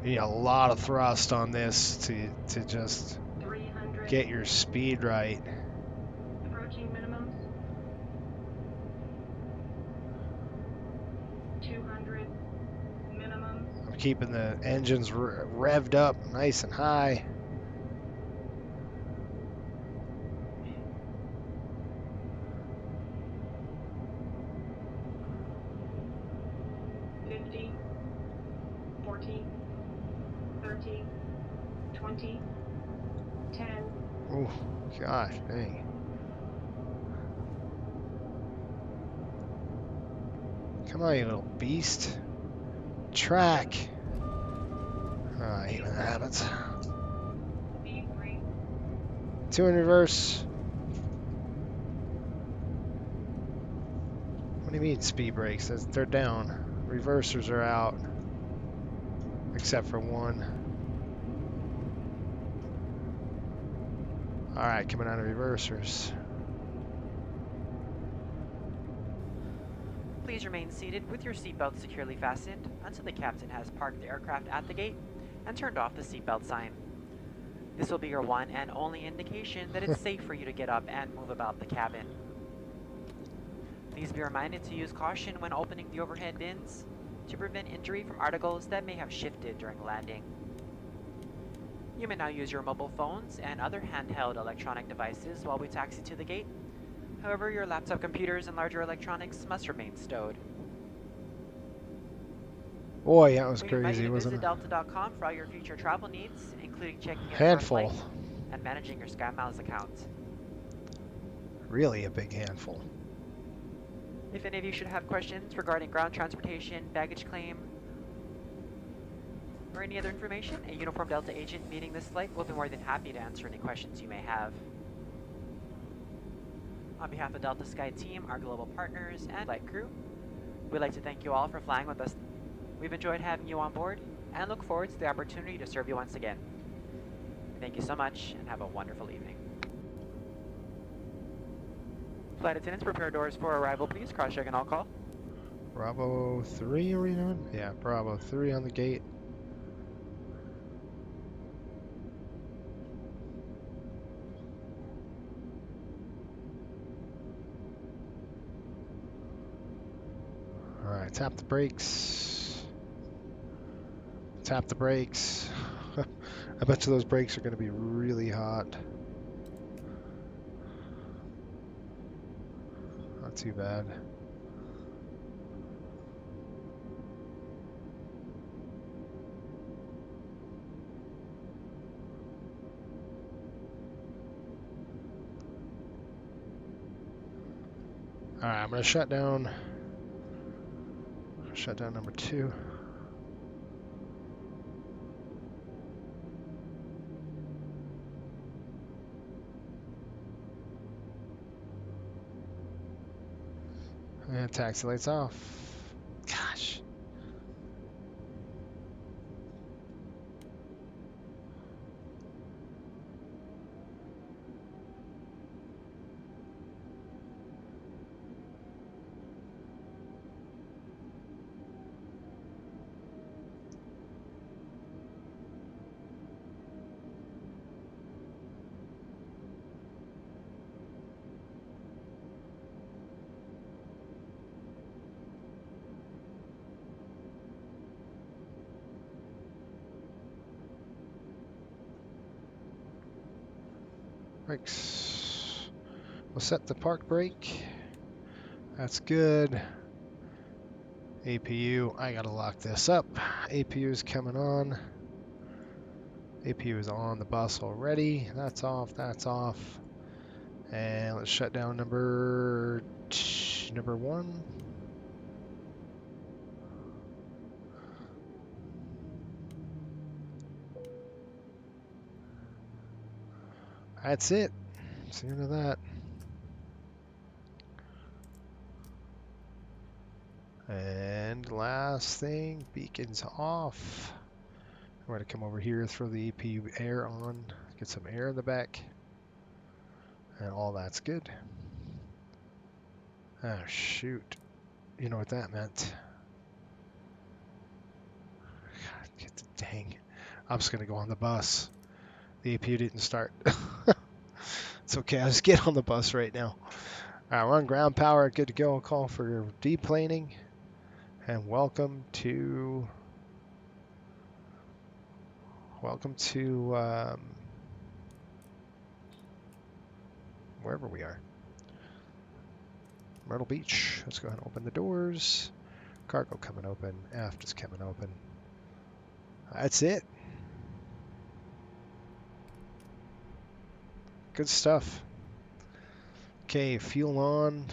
You need a lot of thrust on this to just 300. get your speed right. Approaching minimums. 200 minimums. I'm keeping the engines revved up nice and high. Gosh, dang. Come on, you little beast. Track. Oh, I hate when that happens. 2 in reverse. What do you mean speed brakes? They're down. Reversers are out. Except for one. Alright, coming out of reversers. Please remain seated with your seatbelt securely fastened until the captain has parked the aircraft at the gate and turned off the seatbelt sign. This will be your one and only indication that it's safe for you to get up and move about the cabin. Please be reminded to use caution when opening the overhead bins to prevent injury from articles that may have shifted during landing. You may now use your mobile phones and other handheld electronic devices while we taxi to the gate. However, your laptop computers and larger electronics must remain stowed. Boy, that was We invite crazy, you to wasn't visit it? Delta.com for all your future travel needs, including checking in for a Handful. flight and managing your SkyMiles account. Really a big handful. If any of you should have questions regarding ground transportation, baggage claim, or any other information, a uniformed Delta agent meeting this flight will be more than happy to answer any questions you may have. On behalf of Delta Sky Team, our global partners, and flight crew, we'd like to thank you all for flying with us. We've enjoyed having you on board and look forward to the opportunity to serve you once again. Thank you so much and have a wonderful evening. Flight attendants, prepare doors for arrival, please. Cross-check and all call. Bravo 3 are we on? Yeah, Bravo 3 on the gate. Alright, tap the brakes. Tap the brakes. I bet you those brakes are going to be really hot. Not too bad. Alright, I'm going to shut down number 2. And taxi lights off. Gosh. Brakes. We'll set the park brake. That's good. APU, I gotta lock this up. APU is coming on. APU is on the bus already. That's off, that's off. And let's shut down number 1. That's it. That's the end of that. And last thing, beacons off. I'm going to come over here, throw the APU air on, get some air in the back. And all that's good. Oh, shoot. You know what that meant. God, get the dang. I'm just going to go on the bus. The APU didn't start. It's okay, I'll just get on the bus right now. Alright, we're on ground power, good to go. I'll call for deplaning. And welcome to wherever we are. Myrtle Beach. Let's go ahead and open the doors. Cargo coming open. Aft is coming open. That's it. Good stuff. Okay, fuel on.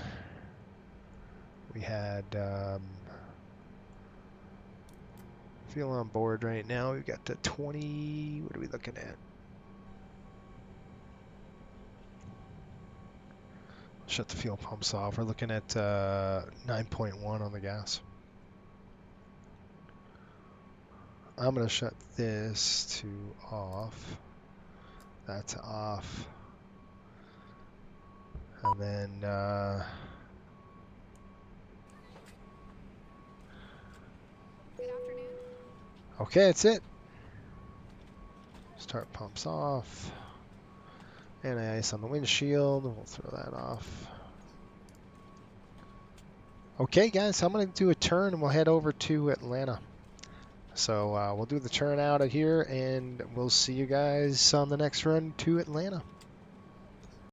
We had fuel on board right now. We've got the 20. What are we looking at? Shut the fuel pumps off. We're looking at 9.1 on the gas. I'm going to shut this to off. That's off. And then okay, that's it. Start pumps off. Anti-ice on the windshield. We'll throw that off. Okay, guys, I'm going to do a turn and we'll head over to Atlanta. So we'll do the turn out of here, and we'll see you guys on the next run to Atlanta.